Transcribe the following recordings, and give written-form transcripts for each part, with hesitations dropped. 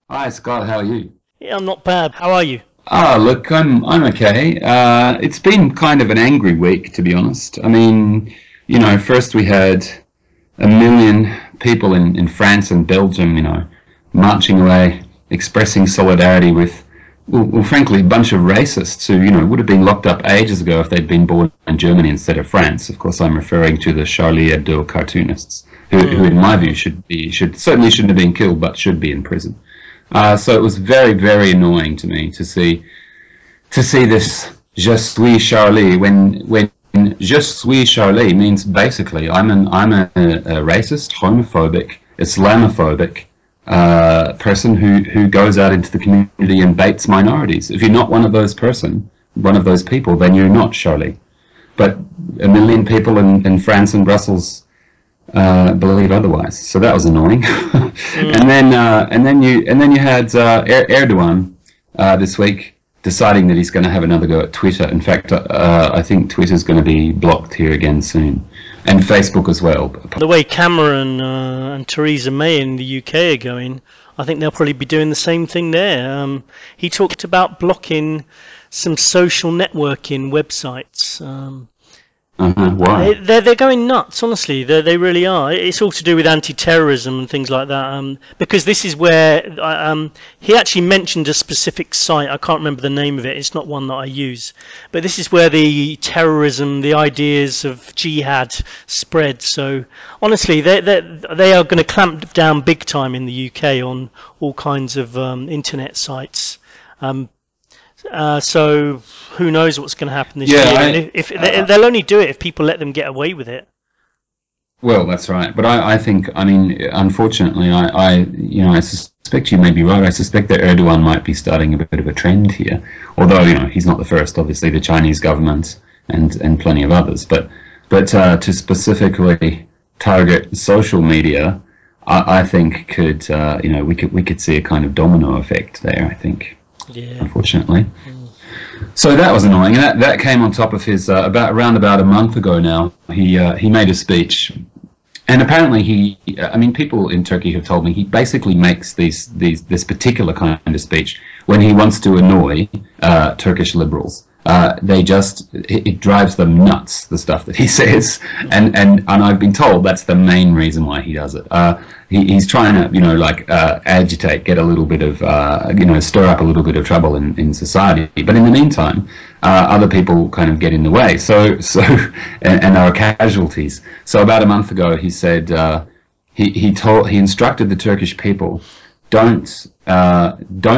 Hi Scott, how are you? Yeah, I'm not bad. How are you? Look, I'm okay. It's been kind of an angry week, to be honest. First we had a million people in France and Belgium, marching away, expressing solidarity with, frankly, a bunch of racists who, would have been locked up ages ago if they'd been born in Germany instead of France. Of course, I'm referring to the Charlie Hebdo cartoonists, who in my view, certainly shouldn't have been killed, but should be in prison. So it was very, very annoying to me to see this "Je suis Charlie" when "Je suis Charlie" means basically I'm a racist, homophobic, Islamophobic person who goes out into the community and baits minorities. If you're not one of those people, then you're not Charlie. But a million people in France and Brussels believe otherwise. So that was annoying. And then you had Erdogan this week deciding that he's going to have another go at Twitter. In fact, I think Twitter's going to be blocked here again soon, and Facebook as well. The way Cameron and Theresa May in the UK are going, I think they'll probably be doing the same thing there. He talked about blocking some social networking websites. Why? They're going nuts, honestly. They really are. It's all to do with anti-terrorism and things like that. Because this is where he actually mentioned a specific site. I can't remember the name of it. It's not one that I use. But this is where the terrorism, the ideas of jihad spread. So honestly, they are going to clamp down big time in the UK on all kinds of internet sites. So who knows what's going to happen this year? If they'll only do it if people let them get away with it. Well, that's right. But I think, unfortunately, I suspect you may be right. I suspect that Erdogan might be starting a bit of a trend here. Although, he's not the first. Obviously, the Chinese government and plenty of others. But to specifically target social media, I think we could see a kind of domino effect there. I think. Yeah. Unfortunately. So that was annoying. And that came on top of his around about a month ago now. He made a speech, and apparently people in Turkey have told me he basically makes this particular kind of speech when he wants to annoy Turkish liberals. It drives them nuts, the stuff that he says, and I've been told that's the main reason why he does it. He's trying to agitate, get a little bit of stir up a little bit of trouble in society. But in the meantime, other people kind of get in the way. And are casualties. So about a month ago, he said he instructed the Turkish people, don't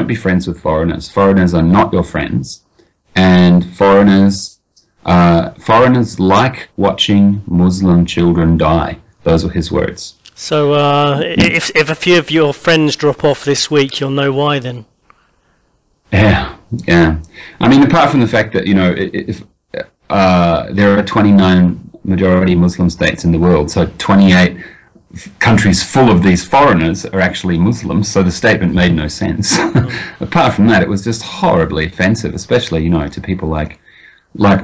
be friends with foreigners. Foreigners are not your friends. And foreigners like watching Muslim children die. Those were his words. So if a few of your friends drop off this week, you'll know why then. Yeah. Apart from the fact that if there are 29 majority Muslim states in the world, so 28 countries full of these foreigners are actually Muslims, so the statement made no sense. Apart from that, it was just horribly offensive, especially to people like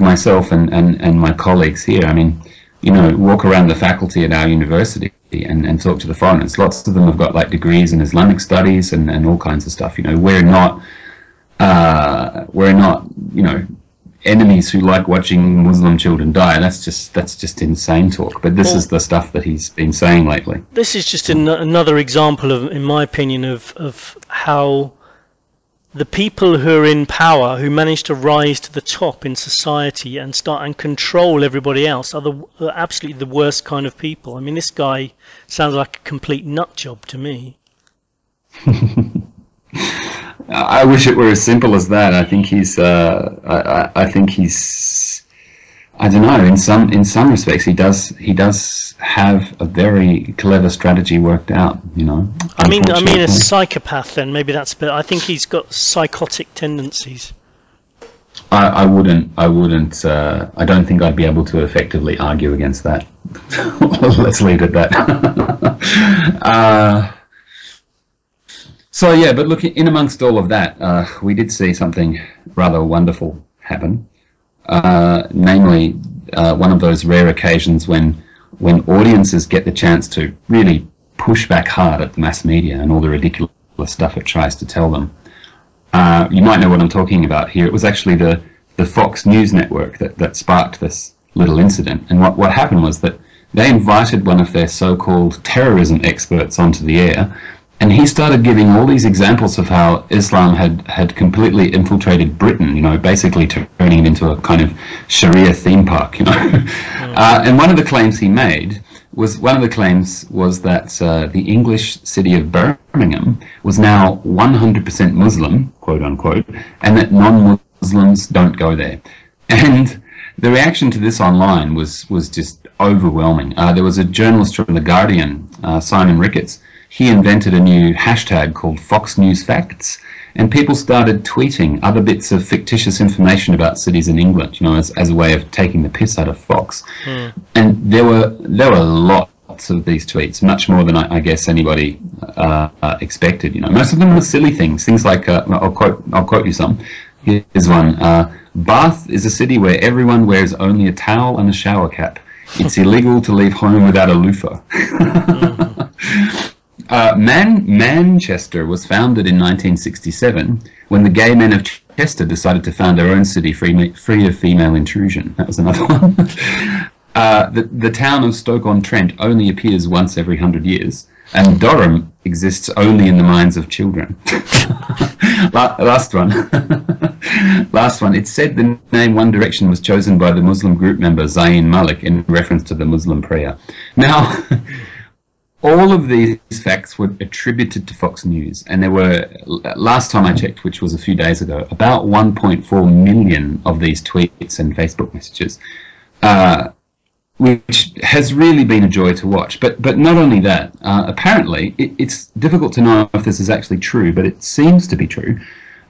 myself and my colleagues here. Walk around the faculty at our university and talk to the foreigners. Lots of them have got degrees in Islamic studies and all kinds of stuff. We're not enemies who like watching Muslim children die. That's just insane talk. But this is the stuff that he's been saying lately. This is just another example of, in my opinion, of how the people who are in power, who manage to rise to the top in society and start and control everybody else, are absolutely the worst kind of people. This guy sounds like a complete nut job to me. I wish it were as simple as that. I think he's. I don't know. In some respects, he does have a very clever strategy worked out. A psychopath. Then maybe that's. But I think he's got psychotic tendencies. I wouldn't. I don't think I'd be able to effectively argue against that. Let's leave it at that. So yeah, but look, in amongst all of that, we did see something rather wonderful happen. Namely, one of those rare occasions when audiences get the chance to really push back hard at the mass media and all the ridiculous the stuff it tries to tell them. You might know what I'm talking about here. It was actually the Fox News network that sparked this little incident. And what happened was that they invited one of their so-called terrorism experts onto the air, and he started giving all these examples of how Islam had completely infiltrated Britain, basically turning it into a kind of Sharia theme park, And one of the claims he made was that the English city of Birmingham was now 100% Muslim, quote unquote, and that non-Muslims don't go there. And the reaction to this online was just overwhelming. There was a journalist from The Guardian, Simon Ricketts. He invented a new hashtag called Fox News Facts, and people started tweeting other bits of fictitious information about cities in England, as a way of taking the piss out of Fox. And there were lots of these tweets, much more than I guess anybody expected. Most of them were silly things like I'll quote you some. Here's one. Bath is a city where everyone wears only a towel and a shower cap. It's illegal to leave home without a loofah. Manchester was founded in 1967 when the gay men of Chester decided to found their own city free of female intrusion. That was another one. The town of Stoke-on-Trent only appears once every 100 years, and Durham exists only in the minds of children. Last one. Last one. It's said the name One Direction was chosen by the Muslim group member Zayn Malik in reference to the Muslim prayer. Now, all of these facts were attributed to Fox News, and there were, last time I checked, which was a few days ago, about 1.4 million of these tweets and Facebook messages, which has really been a joy to watch. But not only that, apparently, it's difficult to know if this is actually true, but it seems to be true.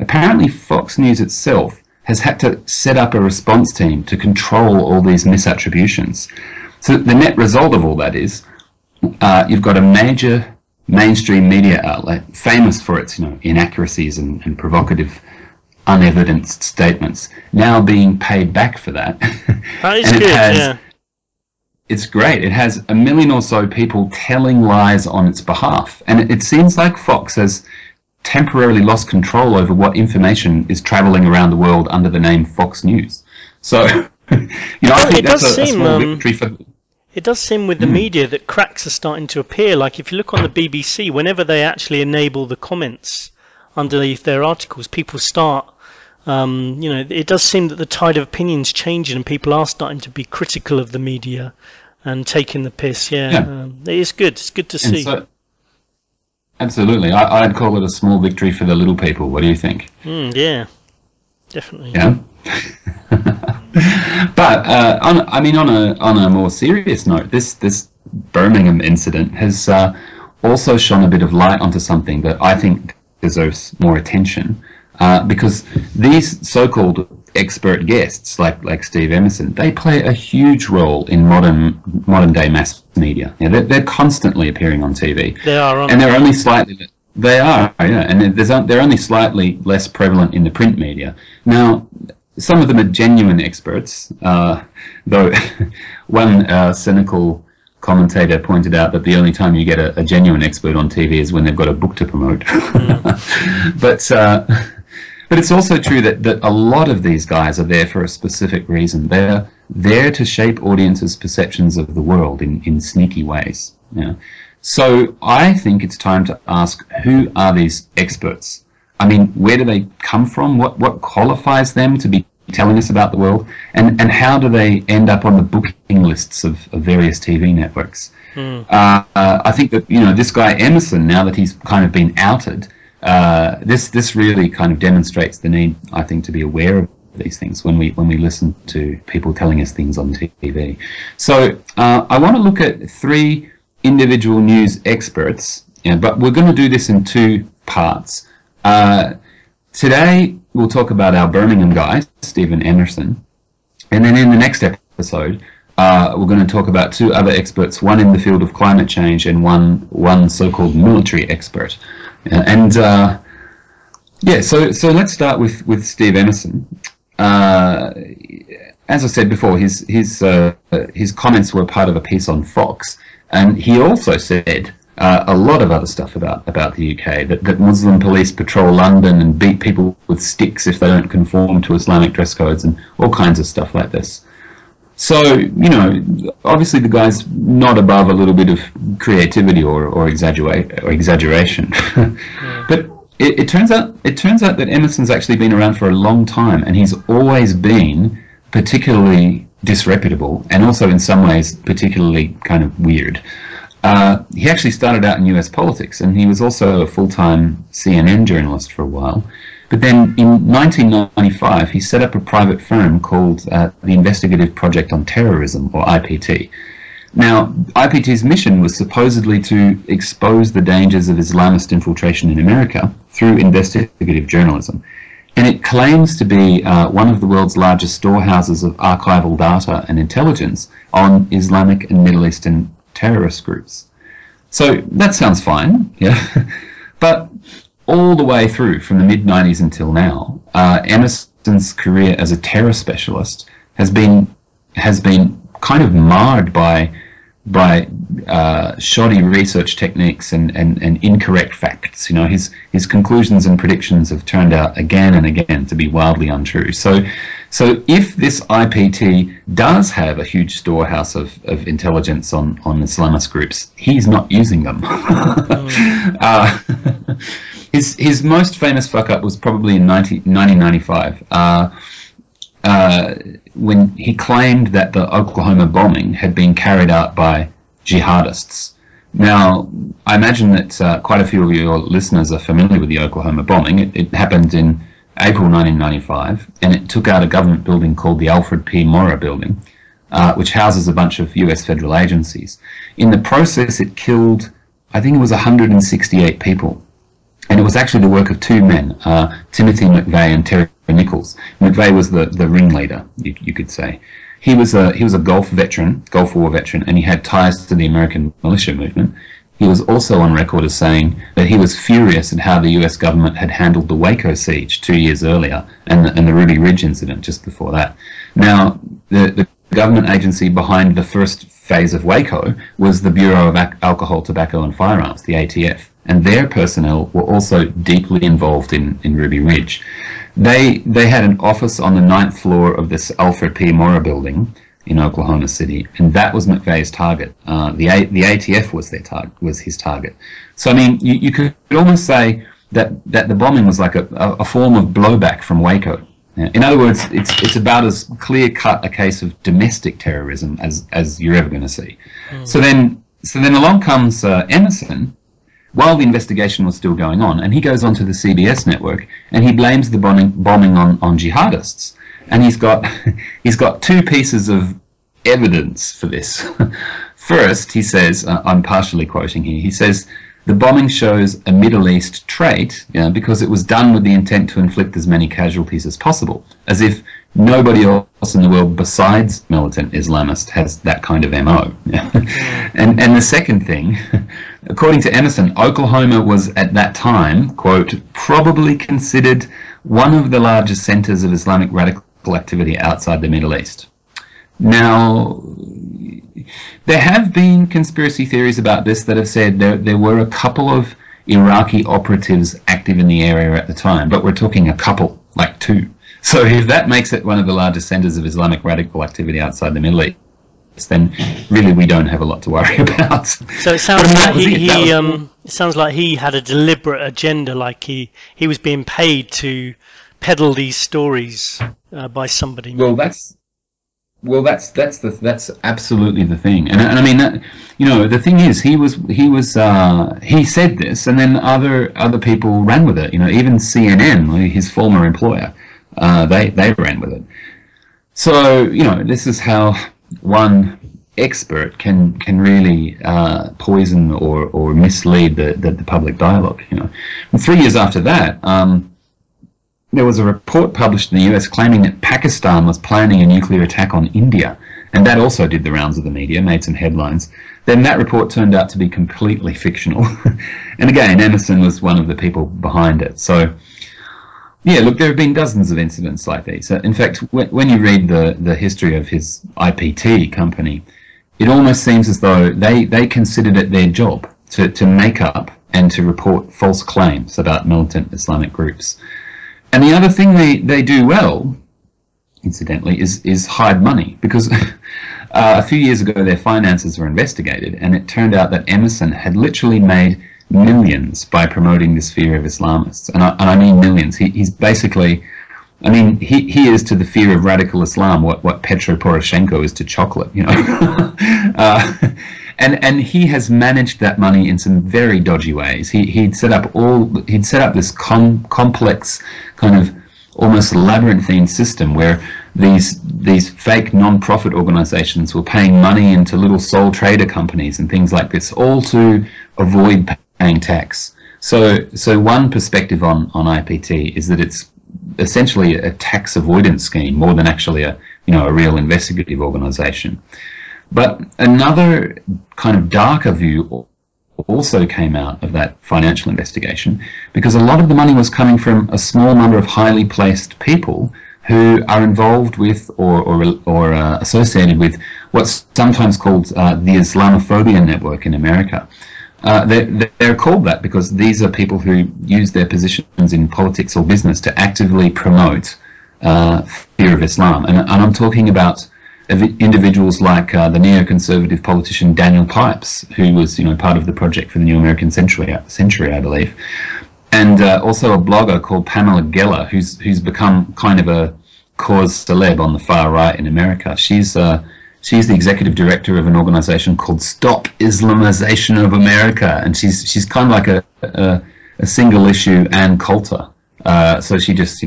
Apparently, Fox News itself has had to set up a response team to control all these misattributions. So the net result of all that is, you've got a major mainstream media outlet famous for its inaccuracies and provocative, unevidenced statements now being paid back for that. That is good, yeah. It's great. It has 1 million or so people telling lies on its behalf, and it seems like Fox has temporarily lost control over what information is travelling around the world under the name Fox News. So, I think that's a small victory for. It does seem with the media that cracks are starting to appear. Like if you look on the BBC, whenever they actually enable the comments underneath their articles, people start, it does seem that the tide of opinion's changing and people are starting to be critical of the media and taking the piss. Yeah. It is good. It's good to see. So, absolutely. I'd call it a small victory for the little people. What do you think? Yeah, definitely. Yeah. But on a more serious note, this Birmingham incident has also shone a bit of light onto something that I think deserves more attention, because these so-called expert guests, like Steve Emerson, they play a huge role in modern day mass media. They're constantly appearing on TV. They are, and they're only slightly. They are, yeah, and they're only slightly less prevalent in the print media now. Some of them are genuine experts, though one cynical commentator pointed out that the only time you get a genuine expert on TV is when they've got a book to promote. But it's also true that a lot of these guys are there for a specific reason. They're there to shape audiences' perceptions of the world in sneaky ways. So I think it's time to ask, who are these experts? I mean, where do they come from? What qualifies them to be telling us about the world? And how do they end up on the booking lists of various TV networks? I think that, this guy Emerson, now that he's kind of been outed, this really kind of demonstrates the need, I think, to be aware of these things when we listen to people telling us things on TV. So I want to look at 3 individual news experts, but we're going to do this in 2 parts. Today we'll talk about our Birmingham guy, Stephen Emerson, and then in the next episode we're going to talk about 2 other experts, one in the field of climate change and one so-called military expert. So let's start with Steve Emerson. As I said before, his comments were part of a piece on Fox, and he also said a lot of other stuff about the UK, that Muslim police patrol London and beat people with sticks if they don't conform to Islamic dress codes, and all kinds of stuff like this. So, you know, obviously the guy's not above a little bit of creativity or exaggeration. Yeah. But it turns out that Emerson's actually been around for a long time, and he's always been particularly disreputable, and also in some ways particularly kind of weird. He actually started out in US politics, and he was also a full-time CNN journalist for a while. But then in 1995, he set up a private firm called the Investigative Project on Terrorism, or IPT. Now, IPT's mission was supposedly to expose the dangers of Islamist infiltration in America through investigative journalism. And it claims to be one of the world's largest storehouses of archival data and intelligence on Islamic and Middle Eastern terrorist groups. So that sounds fine, yeah. But all the way through from the mid-90s until now, Emerson's career as a terror specialist has been kind of marred by shoddy research techniques and incorrect facts. You know, his conclusions and predictions have turned out again and again to be wildly untrue. So if this IPT does have a huge storehouse of intelligence on Islamist groups, he's not using them. His most famous fuck-up was probably in 1995, when he claimed that the Oklahoma bombing had been carried out by jihadists. Now, I imagine that quite a few of your listeners are familiar with the Oklahoma bombing. It happened in April 1995, and it took out a government building called the Alfred P. Maurer Building, which houses a bunch of US federal agencies. In the process, it killed, I think it was 168 people. And it was actually the work of two men, Timothy McVeigh and Terry Nichols. McVeigh was the ringleader, you could say. He was a Gulf War veteran, and he had ties to the American militia movement. He was also on record as saying that he was furious at how the US government had handled the Waco siege 2 years earlier, and the Ruby Ridge incident just before that. Now, the government agency behind the first phase of Waco was the Bureau of Alcohol, Tobacco and Firearms, the ATF. And their personnel were also deeply involved in Ruby Ridge. They had an office on the 9th floor of this Alfred P. Maurer building in Oklahoma City, and that was McVeigh's target. The ATF was his target. So I mean, you could almost say that the bombing was like a form of blowback from Waco. In other words, it's about as clear-cut a case of domestic terrorism as you're ever going to see. Mm. So then along comes Emerson, while the investigation was still going on, and he goes onto the CBS network and he blames the bombing on jihadists. And he's got two pieces of evidence for this. First, he says, I'm partially quoting here, he says, the bombing shows a Middle East trait, because it was done with the intent to inflict as many casualties as possible, as if nobody else in the world besides militant Islamists has that kind of MO. And the second thing, according to Emerson, Oklahoma was at that time, quote, probably considered one of the largest centers of Islamic radical activity outside the Middle East. Now, there have been conspiracy theories about this that have said there were a couple of Iraqi operatives active in the area at the time, but we're talking a couple, like two. So if that makes it one of the largest centers of Islamic radical activity outside the Middle East, then really we don't have a lot to worry about. So it sounds like it sounds like he had a deliberate agenda, like he was being paid to peddle these stories by somebody. Well, that's absolutely the thing, and I mean that, the thing is he said this, and then other people ran with it. Even CNN, his former employer, they ran with it. So this is how one expert can really poison or mislead the public dialogue. And 3 years after that, there was a report published in the US claiming that Pakistan was planning a nuclear attack on India, and that also did the rounds of the media, made some headlines. Then that report turned out to be completely fictional. And again, Emerson was one of the people behind it. So, yeah, look, there have been dozens of incidents like these. In fact, when you read the history of his IPT company, it almost seems as though they considered it their job to make up and to report false claims about militant Islamic groups. And the other thing they do well, incidentally, is hide money, because a few years ago their finances were investigated, and it turned out that Emerson had literally made millions by promoting this fear of Islamists, and I mean millions. He's basically, I mean, he is to the fear of radical Islam what Petro Poroshenko is to chocolate, you know. And he has managed that money in some very dodgy ways. He'd set up this complex kind of almost labyrinthine system where these fake non-profit organizations were paying money into little sole trader companies and things like this, all to avoid paying tax. So one perspective on IPT is that it's essentially a tax avoidance scheme more than actually a real investigative organization. But another kind of darker view also came out of that financial investigation, because a lot of the money was coming from a small number of highly placed people who are involved with or associated with what's sometimes called the Islamophobia network in America. They're called that because these are people who use their positions in politics or business to actively promote fear of Islam. And I'm talking about individuals like the neoconservative politician Daniel Pipes, who was part of the Project for the New American Century, I believe, and also a blogger called Pamela Geller, who's become kind of a cause celeb on the far right in America. She's the executive director of an organization called Stop Islamization of America, and she's kind of like a single issue Ann Coulter. So she just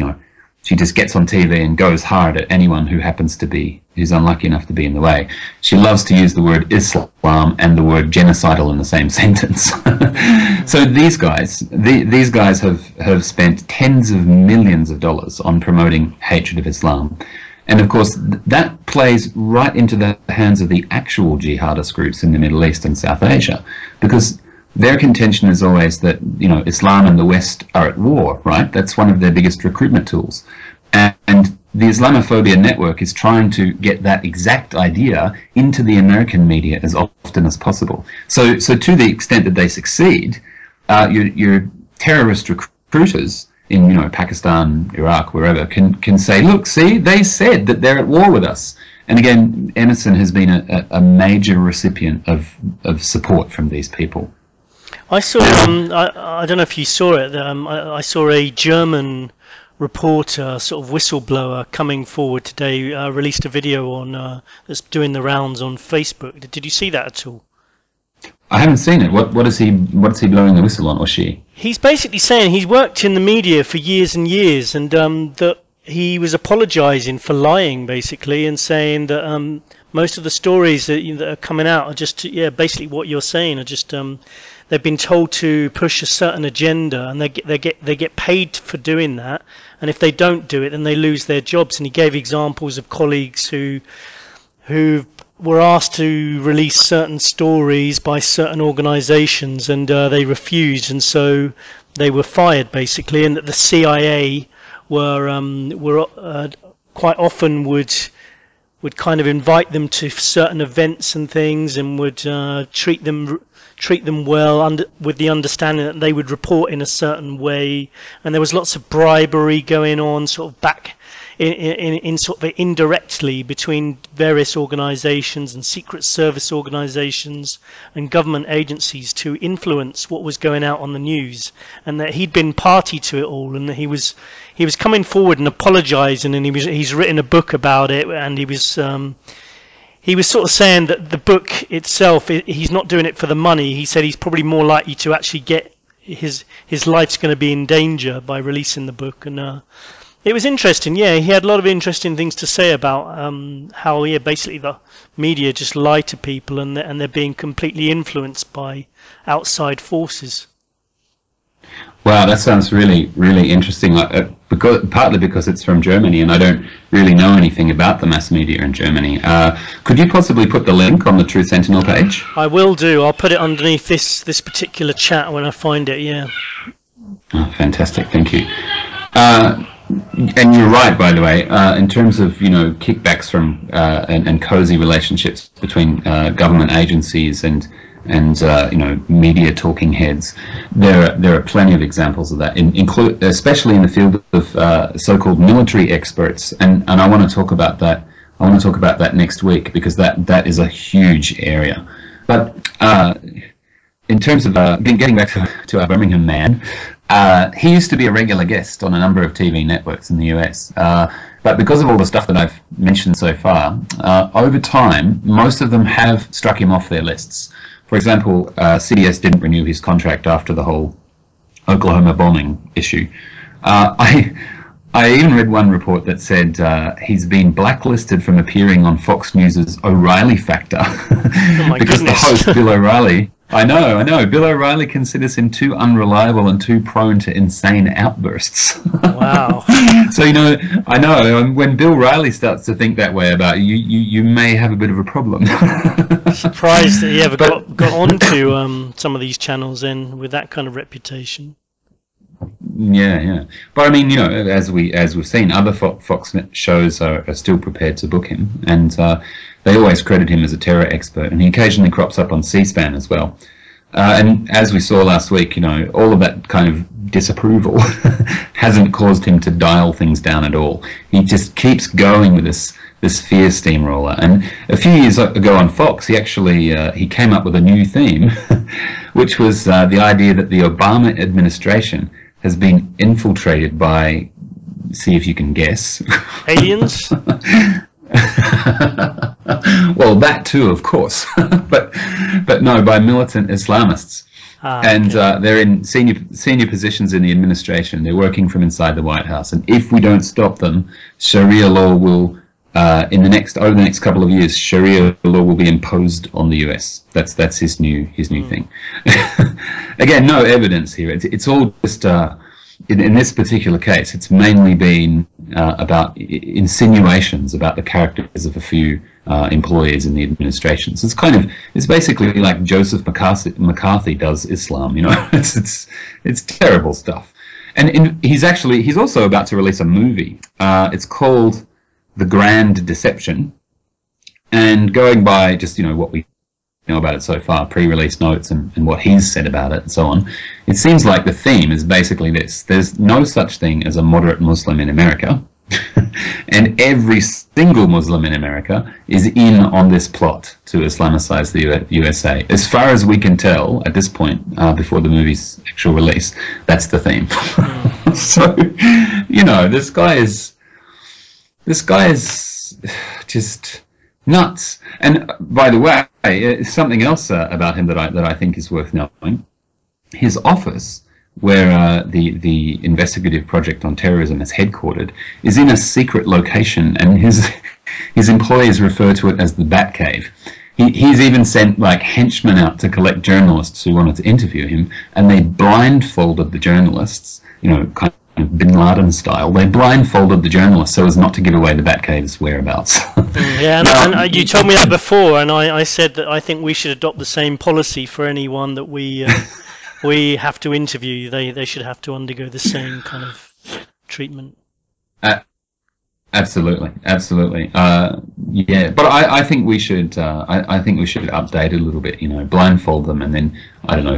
gets on TV and goes hard at anyone who's unlucky enough to be in the way. She loves to use the word Islam and the word genocidal in the same sentence. So these guys have spent tens of millions of dollars on promoting hatred of Islam. And of course, that plays right into the hands of the actual jihadist groups in the Middle East and South Asia, because their contention is always that Islam and the West are at war, right? That's one of their biggest recruitment tools. And the Islamophobia network is trying to get that exact idea into the American media as often as possible. So to the extent that they succeed, your terrorist recruiters in Pakistan, Iraq, wherever, can say, look, see, they said that they're at war with us. And again, Emerson has been a major recipient of support from these people. I saw, I don't know if you saw it, I saw a German reporter, sort of whistleblower, coming forward today, released a video on that's doing the rounds on Facebook. Did you see that at all? I haven't seen it. What is he blowing the whistle on, or she? He's basically saying he's worked in the media for years and years, and that he was apologising for lying, basically, and saying that most of the stories that are coming out are just, basically what you're saying, are just they've been told to push a certain agenda, and they get paid for doing that, and if they don't do it, then they lose their jobs. And he gave examples of colleagues who were asked to release certain stories by certain organisations, and they refused, and so they were fired, basically. And that the CIA were quite often would kind of invite them to certain events and things, and would treat them well, with the understanding that they would report in a certain way. And there was lots of bribery going on, sort of back in sort of indirectly between various organisations and secret service organisations and government agencies to influence what was going out on the news, and that he'd been party to it all, and that he was coming forward and apologising, and he's written a book about it, and he was sort of saying that the book itself, he's not doing it for the money. He said he's probably more likely to actually get his life's going to be in danger by releasing the book. And it was interesting. Yeah, he had a lot of interesting things to say about how basically the media just lie to people, and they're being completely influenced by outside forces. Wow, that sounds really, really interesting. Partly because it's from Germany, and I don't really know anything about the mass media in Germany. Could you possibly put the link on the True Sentinel page? I will do. I'll put it underneath this particular chat when I find it. Yeah. Oh, fantastic. Thank you. And you're right, by the way, in terms of kickbacks from and cozy relationships between government agencies and and media talking heads. There are plenty of examples of that, especially in the field of so-called military experts, and I want to talk about that. I want to talk about that next week, because that is a huge area. But in terms of getting back to our Birmingham man, he used to be a regular guest on a number of TV networks in the US. But because of all the stuff that I've mentioned so far, over time, most of them have struck him off their lists. For example, CBS didn't renew his contract after the whole Oklahoma bombing issue. I even read one report that said he's been blacklisted from appearing on Fox News' O'Reilly Factor because the host, Bill O'Reilly, I know, Bill O'Reilly considers him too unreliable and too prone to insane outbursts. Wow. So, I know, when Bill O'Reilly starts to think that way about you, you may have a bit of a problem. Surprised that he ever got onto some of these channels then with that kind of reputation. Yeah. But I mean, as we've seen, other Fox shows are still prepared to book him, and they always credit him as a terror expert, and he occasionally crops up on C-SPAN as well. And as we saw last week, all of that kind of disapproval hasn't caused him to dial things down at all. He just keeps going with this fear steamroller. And a few years ago on Fox, he actually he came up with a new theme, which was the idea that the Obama administration has been infiltrated by, see if you can guess. Aliens? Well, that too, of course, but no, by militant Islamists. And they're in senior positions in the administration. They're working from inside the White House, and if we don't stop them, Sharia law will, over the next couple of years, Sharia law will be imposed on the US. That's his new thing. Again, no evidence here. It's all just. In this particular case, it's mainly been about insinuations about the characters of a few employees in the administration. So it's basically like Joseph McCarthy does Islam. It's terrible stuff. And he's also about to release a movie. It's called The Grand Deception. And going by just what we know about it so far, pre-release notes and what he's said about it and so on, it seems like the theme is basically this: there's no such thing as a moderate Muslim in America, and every single Muslim in America is in on this plot to Islamicize the USA. As far as we can tell at this point, before the movie's actual release, that's the theme. So, this guy is just nuts. And by the way, something else about him that I think is worth knowing: his office, where the investigative project on terrorism is headquartered, is in a secret location, and his employees refer to it as the Bat Cave. He's even sent henchmen out to collect journalists who wanted to interview him, and they blindfolded the journalists, kind of Bin Laden style. They blindfolded the journalists so as not to give away the Batcave's whereabouts. Yeah, and you told me that before, and I said that I think we should adopt the same policy for anyone that we have to interview. They should have to undergo the same kind of treatment. Absolutely. Yeah, but I think we should. I think we should update it a little bit. Blindfold them, and then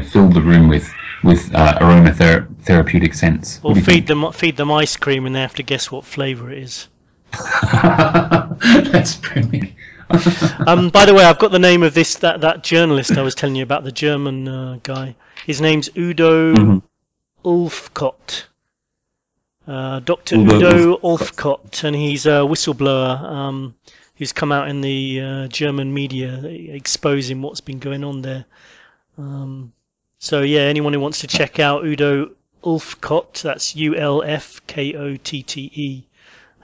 fill the room with aromatherapeutic scents. Or feed them ice cream, and they have to guess what flavour it is. That's brilliant. By the way, I've got the name of that journalist I was telling you about, the German guy. His name's Udo Ulfkott. Dr. Udo Ulfkott, and he's a whistleblower who's come out in the German media exposing what's been going on there. So yeah, anyone who wants to check out Udo Ulfkott, that's Ulfkotte.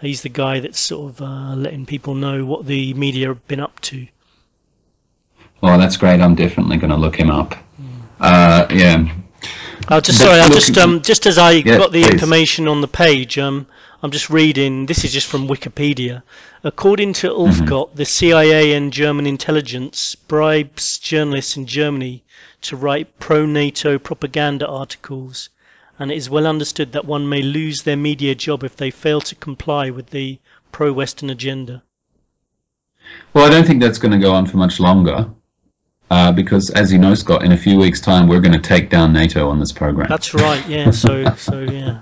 He's the guy that's sort of letting people know what the media have been up to. Well, that's great. I'm definitely going to look him up. Yeah. Just as I got the information on the page, I'm just reading. This is just from Wikipedia. According to Ulfkott, the CIA and German intelligence bribes journalists in Germany to write pro-NATO propaganda articles, and it is well understood that one may lose their media job if they fail to comply with the pro-Western agenda. Well, I don't think that's going to go on for much longer. because, as you know, Scott, in a few weeks' time, we're going to take down NATO on this program. That's right. Yeah. So yeah,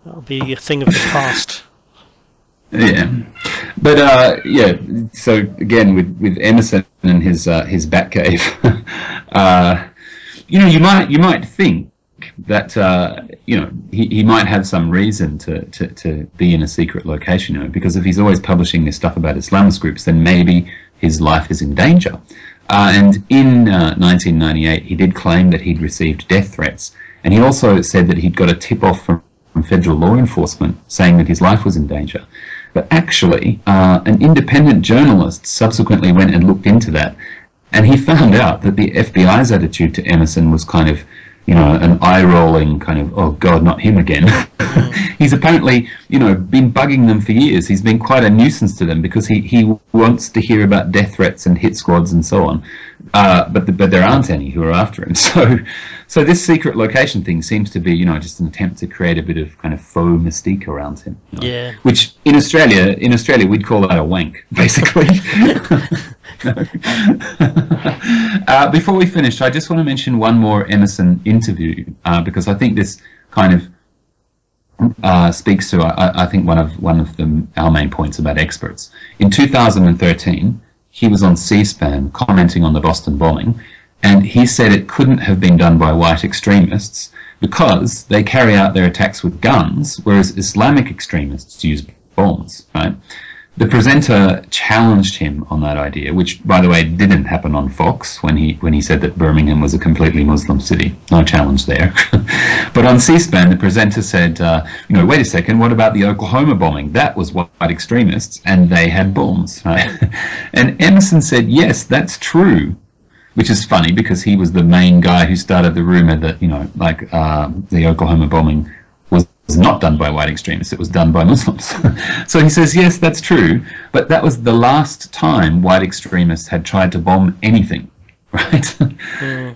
that'll be a thing of the past. Yeah, but yeah. So again, with Emerson and his Batcave, you might think that he might have some reason to be in a secret location, because if he's always publishing this stuff about Islamist groups, then maybe his life is in danger. And in 1998, he did claim that he'd received death threats, and he also said that he'd got a tip-off from federal law enforcement saying that his life was in danger. But actually, an independent journalist subsequently went and looked into that, and he found out that the FBI's attitude to Emerson was kind of, an eye-rolling kind of, oh God, not him again. He's apparently, been bugging them for years. He's been quite a nuisance to them because he wants to hear about death threats and hit squads and so on. But there aren't any who are after him. So this secret location thing seems to be, just an attempt to create a bit of kind of faux mystique around him. Yeah. Which in Australia we'd call that a wank, basically. Before we finish, I just want to mention one more Emerson interview, because I think this kind of speaks to, I think, one of our main points about experts. In 2013, he was on C-SPAN commenting on the Boston bombing, and he said it couldn't have been done by white extremists because they carry out their attacks with guns, whereas Islamic extremists use bombs, right? The presenter challenged him on that idea, which, by the way, didn't happen on Fox when he said that Birmingham was a completely Muslim city. No challenge there. But on C-SPAN, the presenter said, wait a second, what about the Oklahoma bombing? That was white extremists, and they had bombs, right? And Emerson said, yes, that's true, which is funny because he was the main guy who started the rumor that, the Oklahoma bombing was not done by white extremists, it was done by Muslims. So he says, yes, that's true, but that was the last time white extremists had tried to bomb anything, right?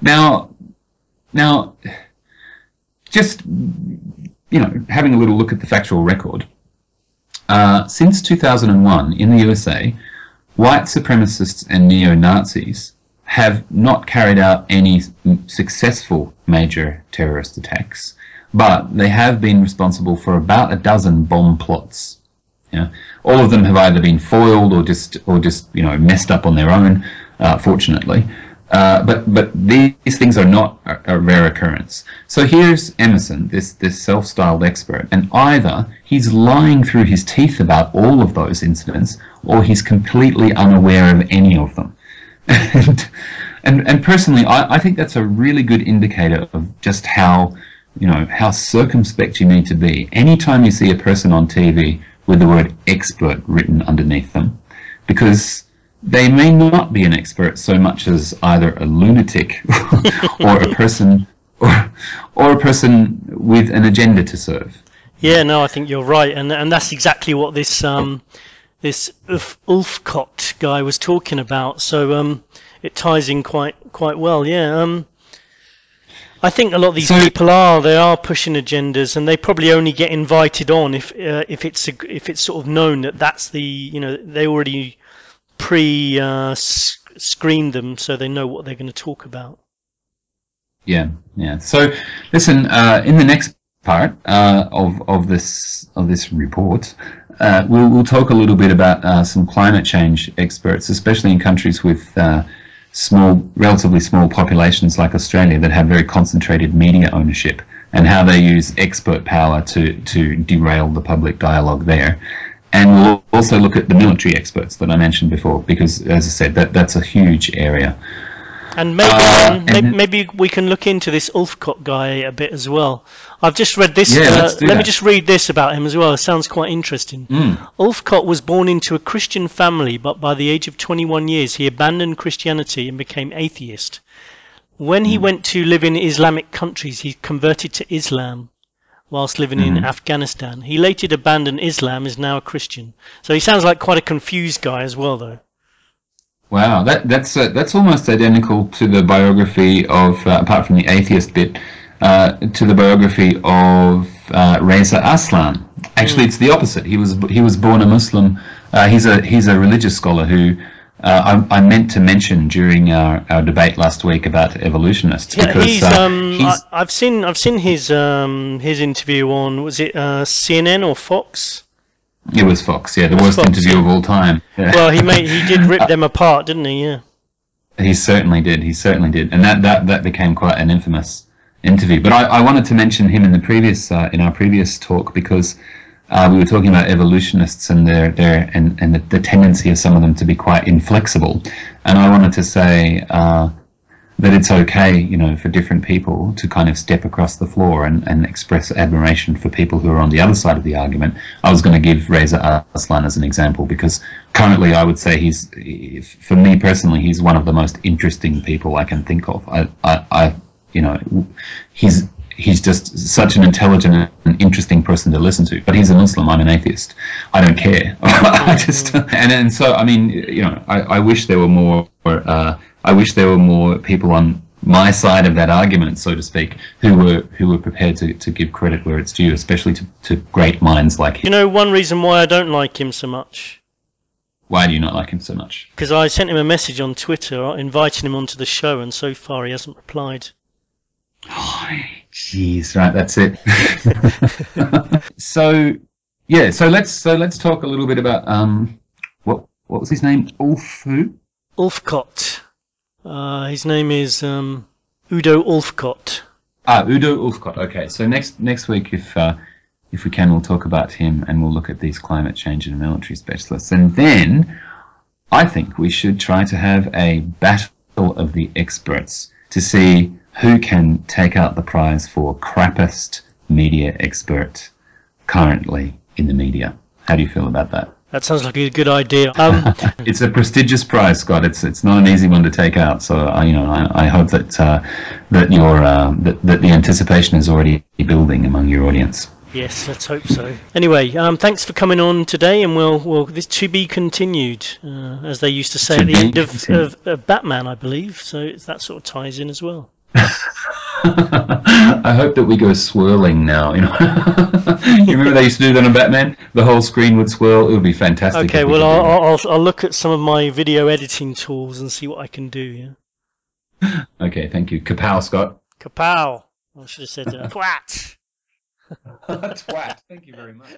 Now, just, having a little look at the factual record, since 2001 in the USA, white supremacists and neo-Nazis have not carried out any successful major terrorist attacks, but they have been responsible for about a dozen bomb plots. All of them have either been foiled or just messed up on their own, fortunately. But these things are not a rare occurrence. So here's Emerson, this self-styled expert, and either he's lying through his teeth about all of those incidents, or he's completely unaware of any of them. And personally, I think that's a really good indicator of just how circumspect you need to be. Anytime you see a person on TV with the word expert written underneath them, because they may not be an expert so much as either a lunatic or a person with an agenda to serve. Yeah, no, I think you're right, and that's exactly what this Ulfcott guy was talking about. So it ties in quite well. Yeah. I think a lot of these people they are pushing agendas, and they probably only get invited on if it's sort of known that that's the they already screened them, so they know what they're going to talk about. Yeah. So listen, in the next part of this report, we'll talk a little bit about some climate change experts, especially in countries with relatively small populations like Australia that have very concentrated media ownership, and how they use expert power to derail the public dialogue there. And we'll also look at the military experts that I mentioned before, because, as I said, that's a huge area. And maybe we can look into this Ulfcott guy a bit as well. I've just read this. Let me just read this about him as well. It sounds quite interesting. Ulfcott was born into a Christian family, but by the age of 21 years, he abandoned Christianity and became atheist. When he went to live in Islamic countries, he converted to Islam whilst living in Afghanistan. He later abandoned Islam, is now a Christian. So he sounds like quite a confused guy as well, though. Wow, that's almost identical to the biography of, apart from the atheist bit, to the biography of Reza Aslan. Actually, it's the opposite. He was born a Muslim. He's a religious scholar who I meant to mention during our debate last week about evolutionists, Yeah, because I've seen his interview on, was it CNN or Fox? It was Fox, yeah, the worst Fox, interview of all time. Yeah. Well, he did rip them apart, didn't he? Yeah. He certainly did. He certainly did, and that became quite an infamous interview. But I wanted to mention him in our previous talk, because we were talking about evolutionists and the tendency of some of them to be quite inflexible, and I wanted to say that it's okay, for different people to kind of step across the floor and express admiration for people who are on the other side of the argument. I was going to give Reza Aslan as an example, because currently I would say for me personally, he's one of the most interesting people I can think of. He's just such an intelligent and interesting person to listen to. But he's a Muslim. I'm an atheist. I don't care. And so I mean, I wish there were more. I wish there were more people on my side of that argument, so to speak, who were prepared to give credit where it's due, especially to great minds like him. One reason why I don't like him so much. Why do you not like him so much? Because I sent him a message on Twitter inviting him onto the show, and so far he hasn't replied. Oh, jeez, right, that's it. So let's talk a little bit about what was his name? Ulfkott. His name is Udo Ulfkott. Udo Ulfkott. Okay, so next week, if we can, we'll talk about him, and we'll look at these climate change and military specialists, and then I think we should try to have a battle of the experts to see who can take out the prize for crappiest media expert currently in the media. How do you feel about that? That sounds like a good idea. It's a prestigious prize, Scott. It's not an easy one to take out. So I hope that the anticipation is already building among your audience. Yes, let's hope so. Anyway, thanks for coming on today, and we'll this to be continued, as they used to say at the end of Batman, I believe. So that sort of ties in as well. I hope that we go swirling now. You remember they used to do that on Batman? The whole screen would swirl. It would be fantastic. Okay, well I'll look at some of my video editing tools and see what I can do. Yeah. Okay, thank you. Kapow, Scott. Kapow. I should have said twat. Twat. Thank you very much.